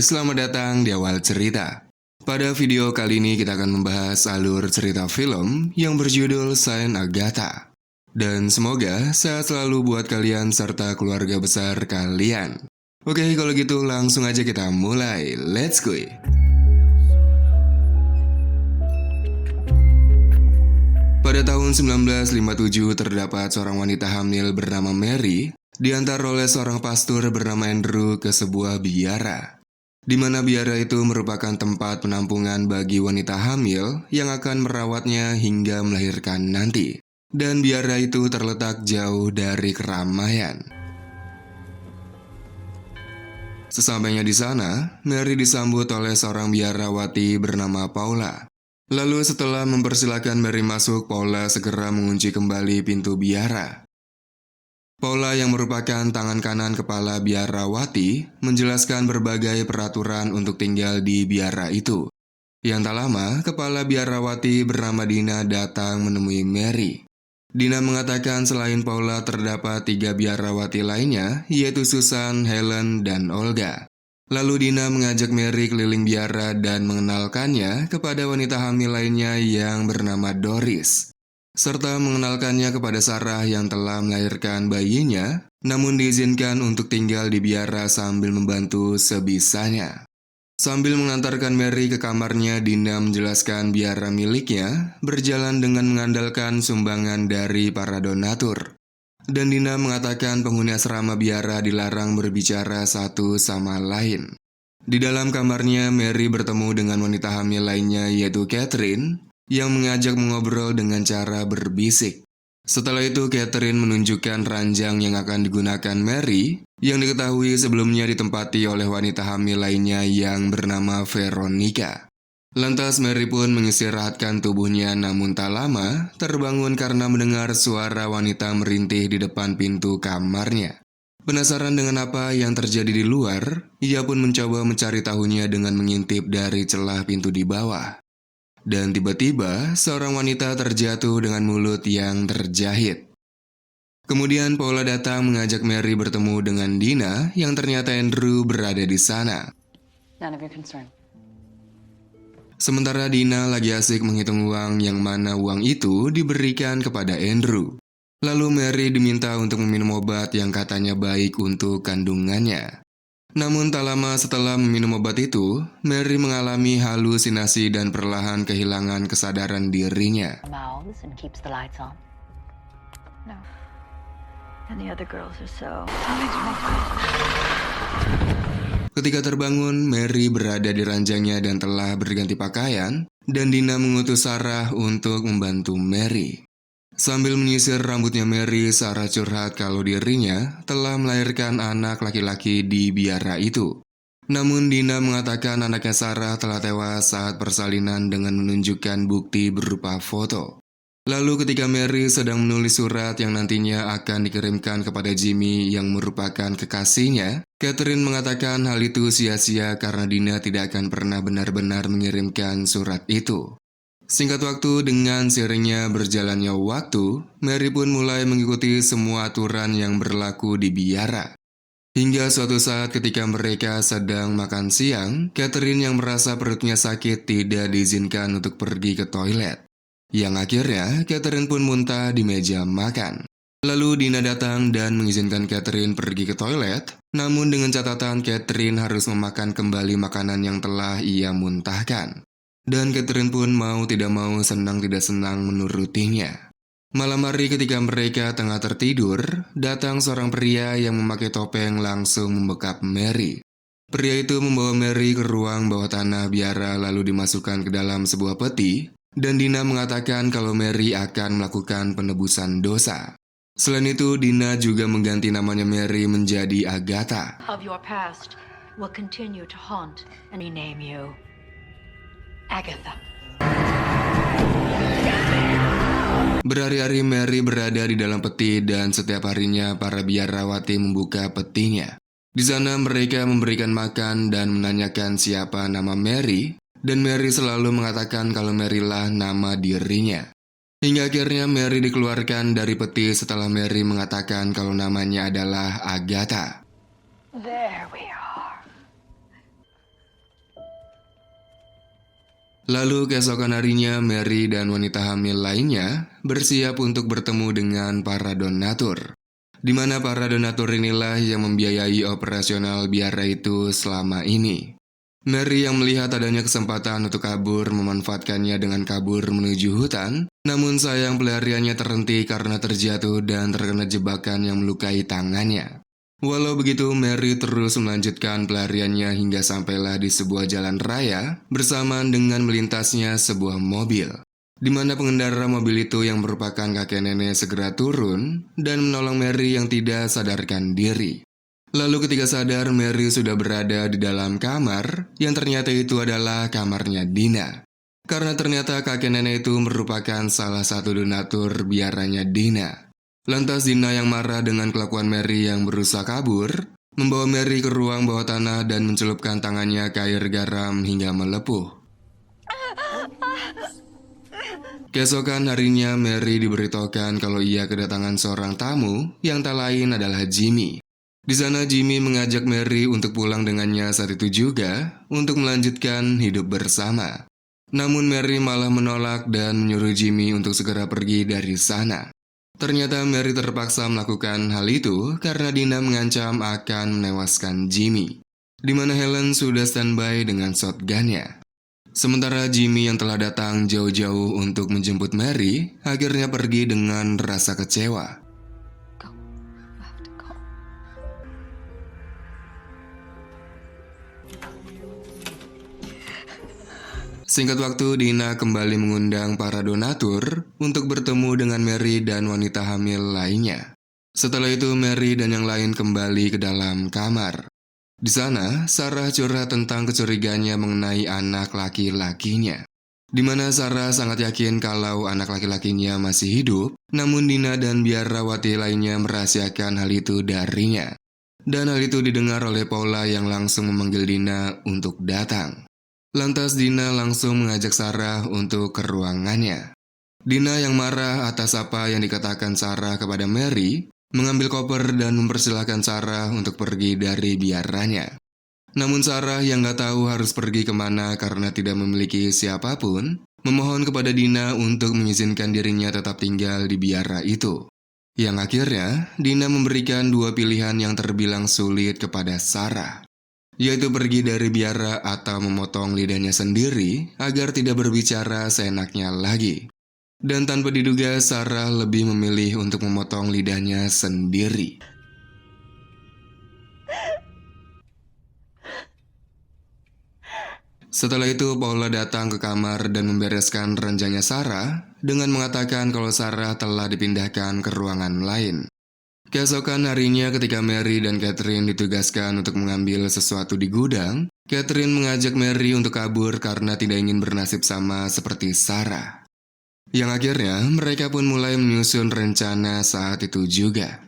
selamat datang di awal cerita. Pada video kali ini kita akan membahas alur cerita film yang berjudul Saint Agatha. Dan semoga sehat selalu buat kalian serta keluarga besar kalian. Oke, kalau gitu langsung aja kita mulai. Let's go! Pada tahun 1957 terdapat seorang wanita hamil bernama Mary diantar oleh seorang pastor bernama Andrew ke sebuah biara, di mana biara itu merupakan tempat penampungan bagi wanita hamil yang akan merawatnya hingga melahirkan nanti. Dan biara itu terletak jauh dari keramaian. Sesampainya di sana, Mary disambut oleh seorang biarawati bernama Paula. Lalu setelah mempersilahkan Mary masuk, Paula segera mengunci kembali pintu biara. Paula yang merupakan tangan kanan kepala biarawati menjelaskan berbagai peraturan untuk tinggal di biara itu. Yang tak lama, kepala biarawati bernama Dina datang menemui Mary. Dina mengatakan selain Paula terdapat 3 biarawati lainnya, yaitu Susan, Helen, dan Olga. Lalu Dina mengajak Mary keliling biara dan mengenalkannya kepada wanita hamil lainnya yang bernama Doris, serta mengenalkannya kepada Sarah yang telah melahirkan bayinya, namun diizinkan untuk tinggal di biara sambil membantu sebisanya. Sambil mengantarkan Mary ke kamarnya, Dina menjelaskan biara miliknya berjalan dengan mengandalkan sumbangan dari para donatur. Dan Dina mengatakan penghuni asrama biara dilarang berbicara satu sama lain. Di dalam kamarnya, Mary bertemu dengan wanita hamil lainnya yaitu Catherine, yang mengajak mengobrol dengan cara berbisik. Setelah itu, Catherine menunjukkan ranjang yang akan digunakan Mary, yang diketahui sebelumnya ditempati oleh wanita hamil lainnya yang bernama Veronica. Lantas Mary pun mengistirahatkan tubuhnya, namun tak lama terbangun karena mendengar suara wanita merintih di depan pintu kamarnya. Penasaran dengan apa yang terjadi di luar, ia pun mencoba mencari tahunya dengan mengintip dari celah pintu di bawah. Dan tiba-tiba seorang wanita terjatuh dengan mulut yang terjahit. Kemudian Paula datang mengajak Mary bertemu dengan Dina yang ternyata Andrew berada di sana. None of your concern. Sementara Dina lagi asik menghitung uang yang mana uang itu diberikan kepada Andrew. Lalu Mary diminta untuk meminum obat yang katanya baik untuk kandungannya. Namun tak lama setelah meminum obat itu, Mary mengalami halusinasi dan perlahan kehilangan kesadaran dirinya. Mouths and keeps the lights on. No. And the other girls are so. Ketika terbangun, Mary berada di ranjangnya dan telah berganti pakaian, dan Dina mengutus Sarah untuk membantu Mary. Sambil menyisir rambutnya Mary, Sarah curhat kalau dirinya telah melahirkan anak laki-laki di biara itu. Namun Dina mengatakan anaknya Sarah telah tewas saat persalinan dengan menunjukkan bukti berupa foto. Lalu ketika Mary sedang menulis surat yang nantinya akan dikirimkan kepada Jimmy yang merupakan kekasihnya, Catherine mengatakan hal itu sia-sia karena Dina tidak akan pernah benar-benar mengirimkan surat itu. Singkat waktu, dengan seiringnya berjalannya waktu, Mary pun mulai mengikuti semua aturan yang berlaku di biara. Hingga suatu saat ketika mereka sedang makan siang, Catherine yang merasa perutnya sakit tidak diizinkan untuk pergi ke toilet. Yang akhirnya, Catherine pun muntah di meja makan. Lalu Dina datang dan mengizinkan Catherine pergi ke toilet, namun dengan catatan Catherine harus memakan kembali makanan yang telah ia muntahkan. Dan Catherine pun mau tidak mau, senang tidak senang menurutinya. Malam hari ketika mereka tengah tertidur, datang seorang pria yang memakai topeng langsung membekap Mary. Pria itu membawa Mary ke ruang bawah tanah biara lalu dimasukkan ke dalam sebuah peti, dan Dina mengatakan kalau Mary akan melakukan penebusan dosa. Selain itu, Dina juga mengganti namanya Mary menjadi Agatha. Of your past will continue to haunt and rename you Agatha. Berhari-hari Mary berada di dalam peti dan setiap harinya para biarawati membuka petinya. Di sana mereka memberikan makan dan menanyakan siapa nama Mary, dan Mary selalu mengatakan kalau Mary lah nama dirinya. Hingga akhirnya Mary dikeluarkan dari peti setelah Mary mengatakan kalau namanya adalah Agatha. There we are. Lalu keesokan harinya Mary dan wanita hamil lainnya bersiap untuk bertemu dengan para donatur. Di mana para donatur inilah yang membiayai operasional biara itu selama ini. Mary yang melihat adanya kesempatan untuk kabur memanfaatkannya dengan kabur menuju hutan, namun sayang pelariannya terhenti karena terjatuh dan terkena jebakan yang melukai tangannya. Walau begitu, Mary terus melanjutkan pelariannya hingga sampailah di sebuah jalan raya bersamaan dengan melintasnya sebuah mobil. Di mana pengendara mobil itu yang merupakan kakek nenek segera turun dan menolong Mary yang tidak sadarkan diri. Lalu ketika sadar, Mary sudah berada di dalam kamar yang ternyata itu adalah kamarnya Dina. Karena ternyata kakek nenek itu merupakan salah satu donatur biaranya Dina. Lantas Dina yang marah dengan kelakuan Mary yang berusaha kabur, membawa Mary ke ruang bawah tanah dan mencelupkan tangannya ke air garam hingga melepuh. Keesokan harinya Mary diberitahukan kalau ia kedatangan seorang tamu yang tak lain adalah Jimmy. Di sana Jimmy mengajak Mary untuk pulang dengannya saat itu juga untuk melanjutkan hidup bersama. Namun Mary malah menolak dan menyuruh Jimmy untuk segera pergi dari sana. Ternyata Mary terpaksa melakukan hal itu karena Dina mengancam akan menewaskan Jimmy, di mana Helen sudah standby dengan shotgunnya. Sementara Jimmy yang telah datang jauh-jauh untuk menjemput Mary, akhirnya pergi dengan rasa kecewa. Go. You have to go. Singkat waktu, Dina kembali mengundang para donatur untuk bertemu dengan Mary dan wanita hamil lainnya. Setelah itu, Mary dan yang lain kembali ke dalam kamar. Di sana, Sarah curhat tentang kecurigaannya mengenai anak laki-lakinya. Di mana Sarah sangat yakin kalau anak laki-lakinya masih hidup, namun Dina dan biarawati lainnya merahasiakan hal itu darinya. Dan hal itu didengar oleh Paula yang langsung memanggil Dina untuk datang. Lantas Dina langsung mengajak Sarah untuk ke ruangannya. Dina yang marah atas apa yang dikatakan Sarah kepada Mary, mengambil koper dan mempersilahkan Sarah untuk pergi dari biaranya. Namun Sarah yang gak tahu harus pergi kemana karena tidak memiliki siapapun, memohon kepada Dina untuk mengizinkan dirinya tetap tinggal di biara itu. Yang akhirnya, Dina memberikan dua pilihan yang terbilang sulit kepada Sarah, yaitu pergi dari biara atau memotong lidahnya sendiri agar tidak berbicara seenaknya lagi. Dan tanpa diduga, Sarah lebih memilih untuk memotong lidahnya sendiri. Setelah itu, Paula datang ke kamar dan membereskan ranjangnya Sarah dengan mengatakan kalau Sarah telah dipindahkan ke ruangan lain. Keesokan harinya ketika Mary dan Catherine ditugaskan untuk mengambil sesuatu di gudang, Catherine mengajak Mary untuk kabur karena tidak ingin bernasib sama seperti Sarah. Yang akhirnya mereka pun mulai menyusun rencana saat itu juga.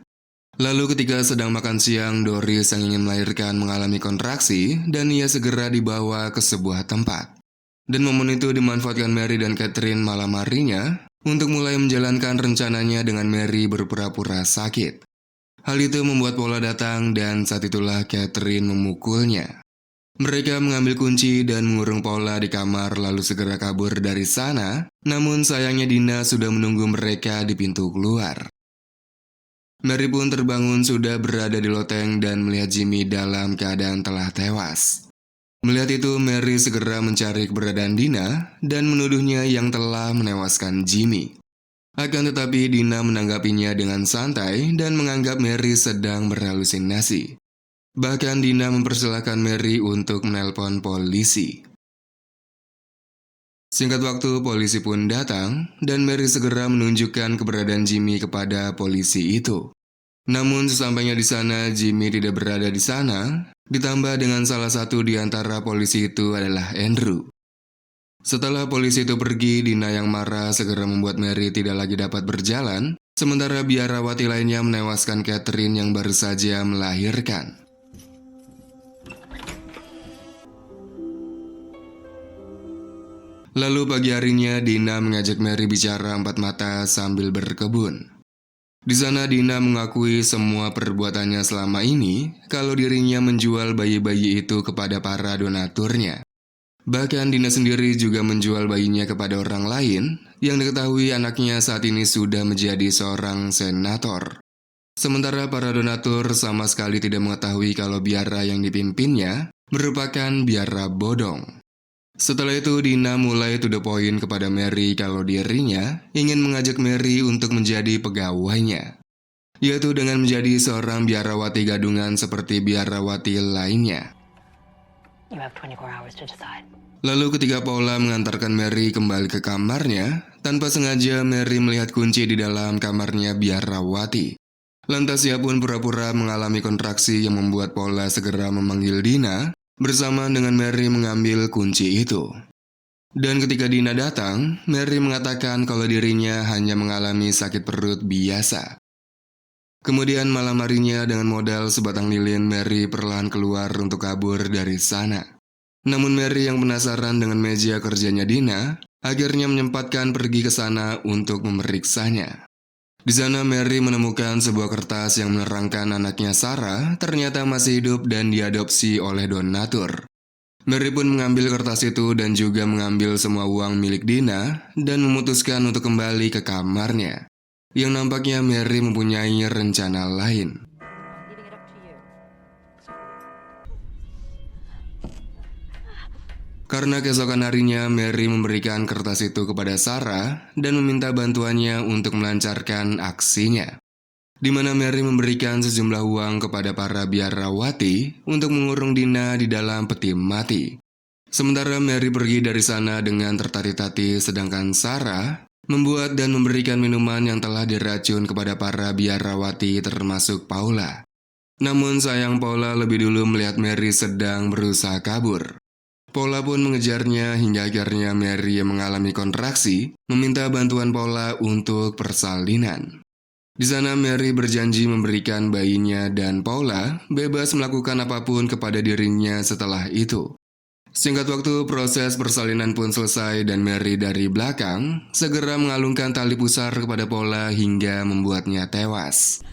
Lalu ketika sedang makan siang, Doris yang ingin melahirkan mengalami kontraksi dan ia segera dibawa ke sebuah tempat. Dan momen itu dimanfaatkan Mary dan Catherine malam harinya untuk mulai menjalankan rencananya dengan Mary berpura-pura sakit. Hal itu membuat Paula datang dan saat itulah Catherine memukulnya. Mereka mengambil kunci dan mengurung Paula di kamar lalu segera kabur dari sana, namun sayangnya Dina sudah menunggu mereka di pintu keluar. Mary pun terbangun sudah berada di loteng dan melihat Jimmy dalam keadaan telah tewas. Melihat itu, Mary segera mencari keberadaan Dina dan menuduhnya yang telah menewaskan Jimmy. Akan tetapi Dina menanggapinya dengan santai dan menganggap Mary sedang berhalusinasi. Bahkan Dina mempersilahkan Mary untuk menelpon polisi. Singkat waktu, polisi pun datang dan Mary segera menunjukkan keberadaan Jimmy kepada polisi itu. Namun sesampainya di sana, Jimmy tidak berada di sana, ditambah dengan salah satu di antara polisi itu adalah Andrew. Setelah polisi itu pergi, Dina yang marah segera membuat Mary tidak lagi dapat berjalan, sementara biarawati lainnya menewaskan Catherine yang baru saja melahirkan. Lalu pagi harinya, Dina mengajak Mary bicara empat mata sambil berkebun. Di sana Dina mengakui semua perbuatannya selama ini, kalau dirinya menjual bayi-bayi itu kepada para donaturnya. Bahkan Dina sendiri juga menjual bayinya kepada orang lain yang diketahui anaknya saat ini sudah menjadi seorang senator. Sementara para donatur sama sekali tidak mengetahui kalau biara yang dipimpinnya merupakan biara bodong. Setelah itu Dina mulai to the point kepada Mary kalau dirinya ingin mengajak Mary untuk menjadi pegawainya, yaitu dengan menjadi seorang biarawati gadungan seperti biarawati lainnya. You have 24 hours to decide. Lalu ketika Paula mengantarkan Mary kembali ke kamarnya, tanpa sengaja Mary melihat kunci di dalam kamarnya biarawati. Lantas ia pun pura-pura mengalami kontraksi yang membuat Paula segera memanggil Dina, bersamaan dengan Mary mengambil kunci itu. Dan ketika Dina datang, Mary mengatakan kalau dirinya hanya mengalami sakit perut biasa. Kemudian malam harinya dengan modal sebatang lilin, Mary perlahan keluar untuk kabur dari sana. Namun Mary yang penasaran dengan meja kerjanya Dina, akhirnya menyempatkan pergi ke sana untuk memeriksanya. Di sana Mary menemukan sebuah kertas yang menerangkan anaknya Sarah ternyata masih hidup dan diadopsi oleh donatur. Mary pun mengambil kertas itu dan juga mengambil semua uang milik Dina dan memutuskan untuk kembali ke kamarnya. Yang nampaknya Mary mempunyai rencana lain. Karena keesokan harinya Mary memberikan kertas itu kepada Sarah dan meminta bantuannya untuk melancarkan aksinya. Di mana Mary memberikan sejumlah uang kepada para biarawati untuk mengurung Dina di dalam peti mati. Sementara Mary pergi dari sana dengan tertati-tati, sedangkan Sarah membuat dan memberikan minuman yang telah diracun kepada para biarawati termasuk Paula. Namun sayang Paula lebih dulu melihat Mary sedang berusaha kabur. Paula pun mengejarnya hingga akhirnya Mary yang mengalami kontraksi meminta bantuan Paula untuk persalinan. Di sana Mary berjanji memberikan bayinya dan Paula bebas melakukan apapun kepada dirinya setelah itu. Singkat waktu proses persalinan pun selesai dan Mary dari belakang segera mengalungkan tali pusar kepada Paula hingga membuatnya tewas.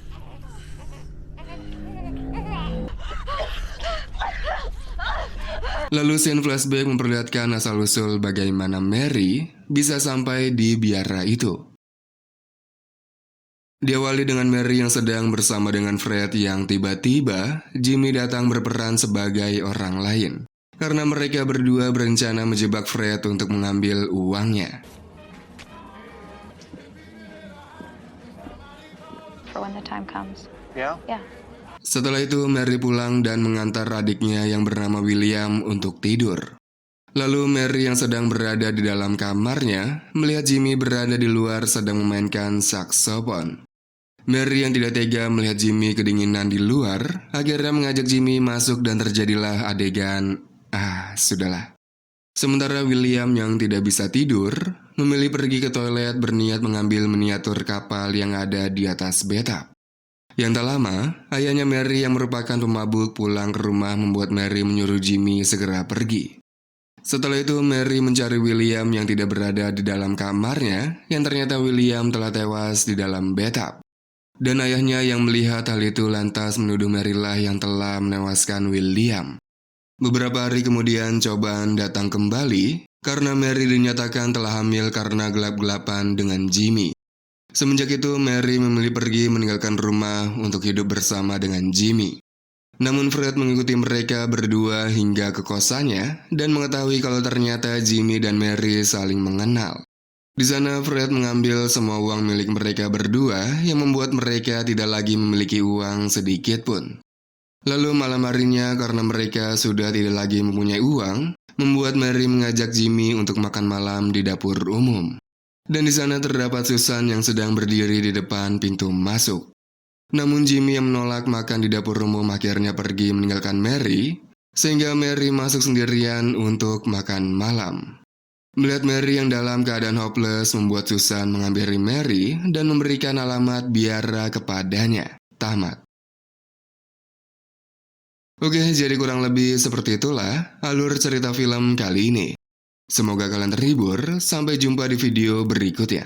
Lalu scene flashback memperlihatkan asal-usul bagaimana Mary bisa sampai di biara itu. Diawali dengan Mary yang sedang bersama dengan Fred yang tiba-tiba Jimmy datang berperan sebagai orang lain. Karena mereka berdua berencana menjebak Fred untuk mengambil uangnya. For when the time comes. Yeah? Yeah. Setelah itu Mary pulang dan mengantar adiknya yang bernama William untuk tidur. Lalu Mary yang sedang berada di dalam kamarnya melihat Jimmy berada di luar sedang memainkan saksofon. Mary yang tidak tega melihat Jimmy kedinginan di luar akhirnya mengajak Jimmy masuk dan terjadilah adegan sudahlah. Sementara William yang tidak bisa tidur memilih pergi ke toilet berniat mengambil miniatur kapal yang ada di atas bathtub. Yang tak lama, ayahnya Mary yang merupakan pemabuk pulang ke rumah membuat Mary menyuruh Jimmy segera pergi. Setelah itu Mary mencari William yang tidak berada di dalam kamarnya, yang ternyata William telah tewas di dalam bathtub. Dan ayahnya yang melihat hal itu lantas menuduh Mary lah yang telah menewaskan William. Beberapa hari kemudian cobaan datang kembali karena Mary dinyatakan telah hamil karena gelap-gelapan dengan Jimmy. Semenjak itu, Mary memilih pergi meninggalkan rumah untuk hidup bersama dengan Jimmy. Namun Fred mengikuti mereka berdua hingga ke kosannya dan mengetahui kalau ternyata Jimmy dan Mary saling mengenal. Di sana Fred mengambil semua uang milik mereka berdua yang membuat mereka tidak lagi memiliki uang sedikit pun. Lalu malam harinya karena mereka sudah tidak lagi mempunyai uang, membuat Mary mengajak Jimmy untuk makan malam di dapur umum. Dan di sana terdapat Susan yang sedang berdiri di depan pintu masuk. Namun Jimmy yang menolak makan di dapur umum akhirnya pergi meninggalkan Mary, sehingga Mary masuk sendirian untuk makan malam. Melihat Mary yang dalam keadaan hopeless membuat Susan menghampiri Mary dan memberikan alamat biara kepadanya. Tamat. Oke, jadi kurang lebih seperti itulah alur cerita film kali ini. Semoga kalian terhibur, sampai jumpa di video berikutnya.